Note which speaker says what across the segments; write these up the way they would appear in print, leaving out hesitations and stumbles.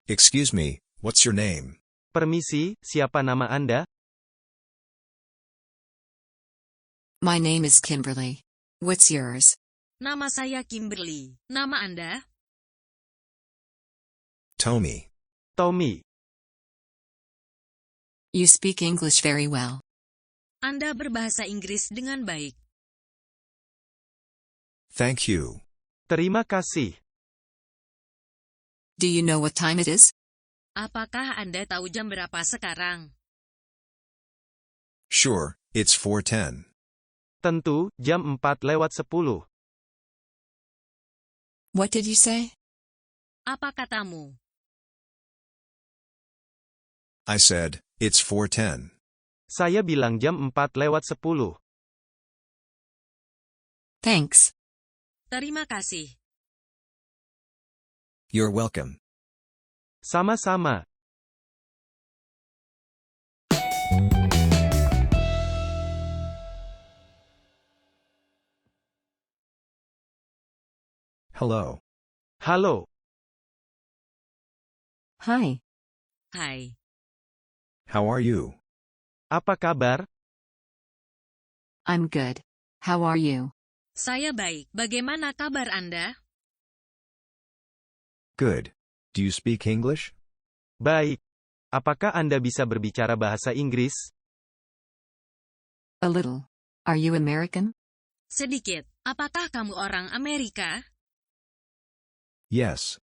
Speaker 1: Excuse me, what's your name?
Speaker 2: Permisi, siapa nama Anda?
Speaker 3: My name is Kimberly. What's yours?
Speaker 4: Nama saya Kimberly. Nama Anda?
Speaker 1: Tommy.
Speaker 2: Tommy.
Speaker 3: You speak English very well.
Speaker 4: Anda berbahasa Inggris dengan baik.
Speaker 1: Thank you.
Speaker 2: Terima kasih.
Speaker 3: Do you know what time it is?
Speaker 4: Apakah Anda tahu jam berapa sekarang?
Speaker 1: Sure, it's 4:10.
Speaker 2: Tentu, jam 4:10.
Speaker 3: What did you say?
Speaker 4: Apa katamu?
Speaker 1: I said, it's 4:10.
Speaker 2: Saya bilang jam 4:10.
Speaker 3: Thanks.
Speaker 4: Terima kasih.
Speaker 1: You're welcome.
Speaker 2: Sama-sama.
Speaker 1: Hello.
Speaker 2: Halo.
Speaker 3: Hi.
Speaker 4: Hai.
Speaker 1: How are you?
Speaker 2: Apa kabar?
Speaker 3: I'm good. How are you?
Speaker 4: Saya baik. Bagaimana kabar Anda?
Speaker 1: Good. Do you speak English?
Speaker 2: Baik. Apakah Anda bisa berbicara bahasa Inggris?
Speaker 3: A little. Are you American?
Speaker 4: Sedikit. Apakah kamu orang Amerika?
Speaker 1: Yes.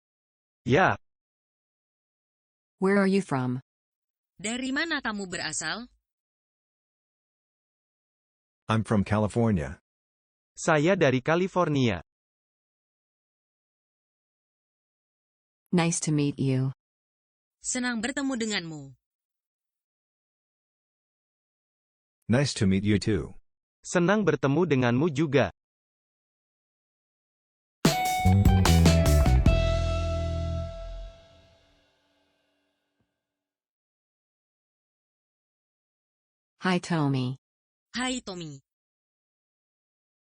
Speaker 2: Ya.
Speaker 3: Where are you from?
Speaker 4: Dari mana kamu berasal?
Speaker 1: I'm from California.
Speaker 2: Saya dari California.
Speaker 3: Nice to meet you.
Speaker 4: Senang bertemu denganmu.
Speaker 1: Nice to meet you too.
Speaker 2: Senang bertemu denganmu juga.
Speaker 3: Hi, Tommy.
Speaker 4: Hai Tommy.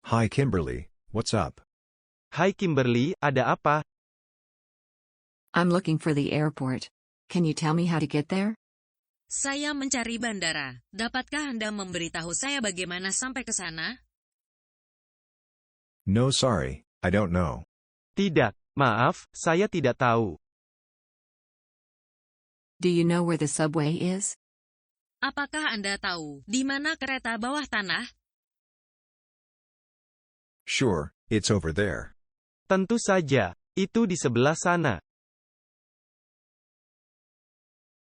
Speaker 1: Hi Kimberly, what's up?
Speaker 2: Hai Kimberly, ada apa?
Speaker 3: I'm looking for the airport. Can you tell me how to get there?
Speaker 4: Saya mencari bandara. Dapatkah Anda memberitahu saya bagaimana sampai ke sana?
Speaker 1: No sorry, I don't know.
Speaker 2: Tidak, maaf, saya tidak tahu.
Speaker 3: Do you know where the subway is?
Speaker 4: Apakah Anda tahu di mana kereta bawah tanah?
Speaker 1: Sure, it's over there.
Speaker 2: Tentu saja, itu di sebelah sana.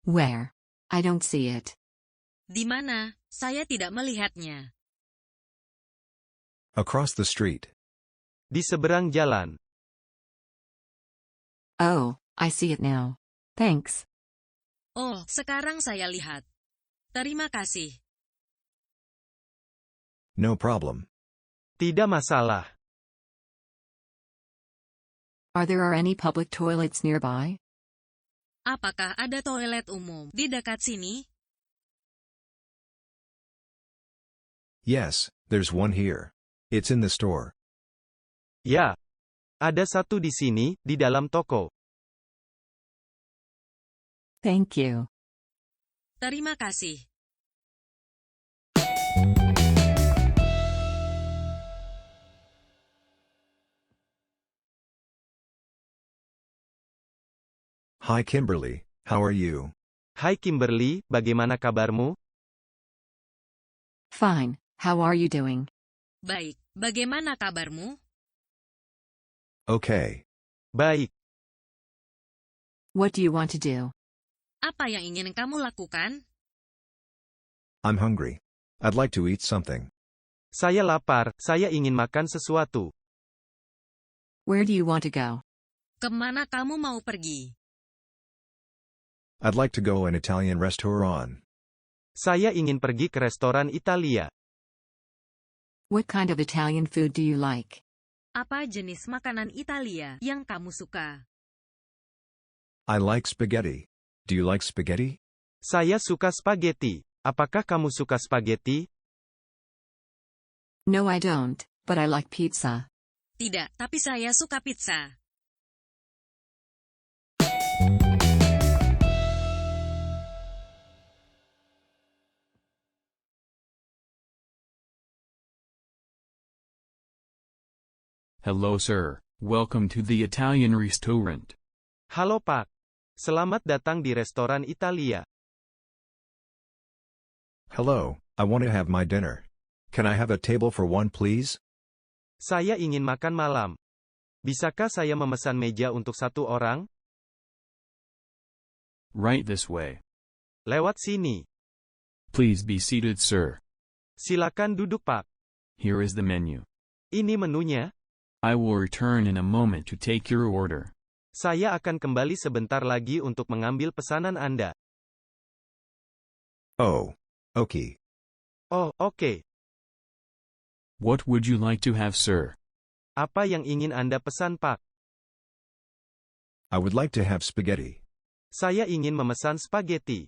Speaker 3: Where? I don't see it.
Speaker 4: Di mana? Saya tidak melihatnya.
Speaker 1: Across the street.
Speaker 2: Di seberang jalan.
Speaker 3: Oh, I see it now. Thanks.
Speaker 4: Oh, sekarang saya lihat. Terima kasih.
Speaker 1: No problem.
Speaker 2: Tidak masalah.
Speaker 3: Are there any public toilets nearby?
Speaker 4: Apakah ada toilet umum di dekat sini?
Speaker 1: Yes, there's one here. It's in the store.
Speaker 2: Ya. Ada satu di sini, di dalam toko.
Speaker 3: Thank you.
Speaker 4: Terima kasih.
Speaker 1: Hi Kimberly, how are you?
Speaker 2: Hai Kimberly, bagaimana kabarmu?
Speaker 3: Fine. How are you doing?
Speaker 4: Baik, bagaimana kabarmu?
Speaker 1: Okay.
Speaker 2: Baik.
Speaker 3: What do you want to do?
Speaker 4: Apa yang ingin kamu lakukan?
Speaker 1: I'm hungry. I'd like to eat something.
Speaker 2: Saya lapar, saya ingin makan sesuatu.
Speaker 3: Where do you want to go?
Speaker 4: Kemana kamu mau pergi?
Speaker 1: I'd like to go an Italian restaurant.
Speaker 2: Saya ingin pergi ke restoran Italia.
Speaker 3: What kind of Italian food do you like?
Speaker 4: Apa jenis makanan Italia yang kamu suka?
Speaker 1: I like spaghetti. Do you like spaghetti?
Speaker 2: Saya suka spaghetti. Apakah kamu suka spaghetti?
Speaker 3: No, I don't, but I like pizza.
Speaker 4: Tidak, tapi saya suka pizza.
Speaker 5: Hello sir, welcome to the Italian restaurant.
Speaker 2: Halo Pak. Selamat datang di restoran Italia.
Speaker 1: Hello, I want to have my dinner. Can I have a table for one please?
Speaker 2: Saya ingin makan malam. Bisakah saya memesan meja untuk satu orang?
Speaker 5: Right this way.
Speaker 2: Lewat sini.
Speaker 5: Please be seated sir.
Speaker 2: Silakan duduk Pak.
Speaker 5: Here is the menu.
Speaker 2: Ini menunya.
Speaker 5: I will return in a moment to take your order.
Speaker 2: Saya akan kembali sebentar lagi untuk mengambil pesanan Anda.
Speaker 1: Oh, okay.
Speaker 2: Oh, oke.
Speaker 5: What would you like to have sir?
Speaker 2: Apa yang ingin Anda pesan Pak?
Speaker 1: I would like to have spaghetti.
Speaker 2: Saya ingin memesan spaghetti.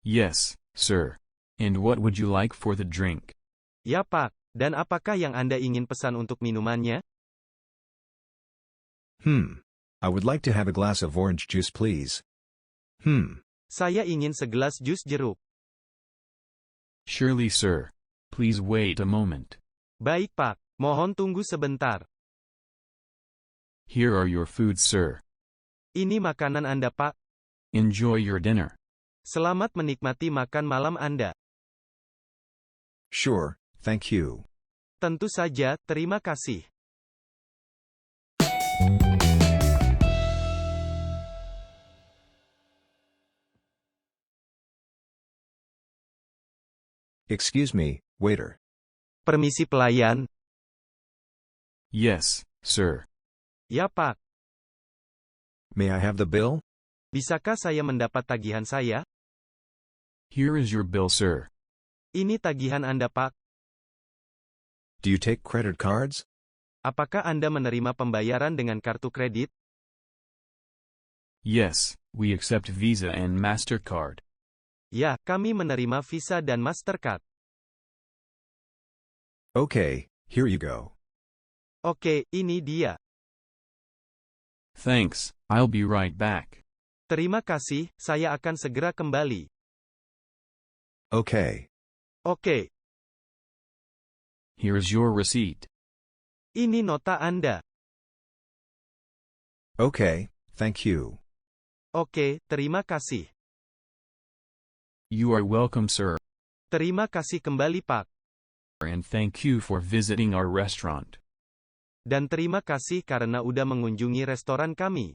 Speaker 5: Yes, sir. And what would you like for the drink?
Speaker 2: Ya Pak, dan apakah yang Anda ingin pesan untuk minumannya?
Speaker 1: I would like to have a glass of orange juice please.
Speaker 2: Saya ingin segelas jus jeruk.
Speaker 5: Surely sir. Please wait a moment.
Speaker 2: Baik Pak, mohon tunggu sebentar.
Speaker 5: Here are your foods sir.
Speaker 2: Ini makanan Anda Pak.
Speaker 5: Enjoy your dinner.
Speaker 2: Selamat menikmati makan malam Anda.
Speaker 1: Sure, thank you.
Speaker 2: Tentu saja, terima kasih.
Speaker 1: Excuse me, waiter.
Speaker 2: Permisi pelayan.
Speaker 5: Yes, sir.
Speaker 2: Ya Pak,
Speaker 1: May I have the bill?
Speaker 2: bisakah saya mendapat tagihan saya?
Speaker 5: Here is your bill sir.
Speaker 2: Ini tagihan Anda Pak.
Speaker 1: Do you take credit cards?
Speaker 2: Apakah Anda menerima pembayaran dengan kartu kredit?
Speaker 5: Yes, we accept Visa and MasterCard.
Speaker 2: Ya, kami menerima Visa dan Mastercard.
Speaker 1: Okay, here you go.
Speaker 2: Oke, ini dia.
Speaker 5: Thanks, I'll be right back.
Speaker 2: Terima kasih, saya akan segera kembali.
Speaker 1: Okay.
Speaker 2: Oke,
Speaker 5: Here is your receipt.
Speaker 2: ini nota Anda.
Speaker 1: Okay, thank you.
Speaker 2: Oke, terima kasih.
Speaker 5: You are welcome sir,
Speaker 2: Terima kasih kembali Pak.
Speaker 5: and thank you for visiting our restaurant.
Speaker 2: Dan terima kasih karena udah mengunjungi restoran kami.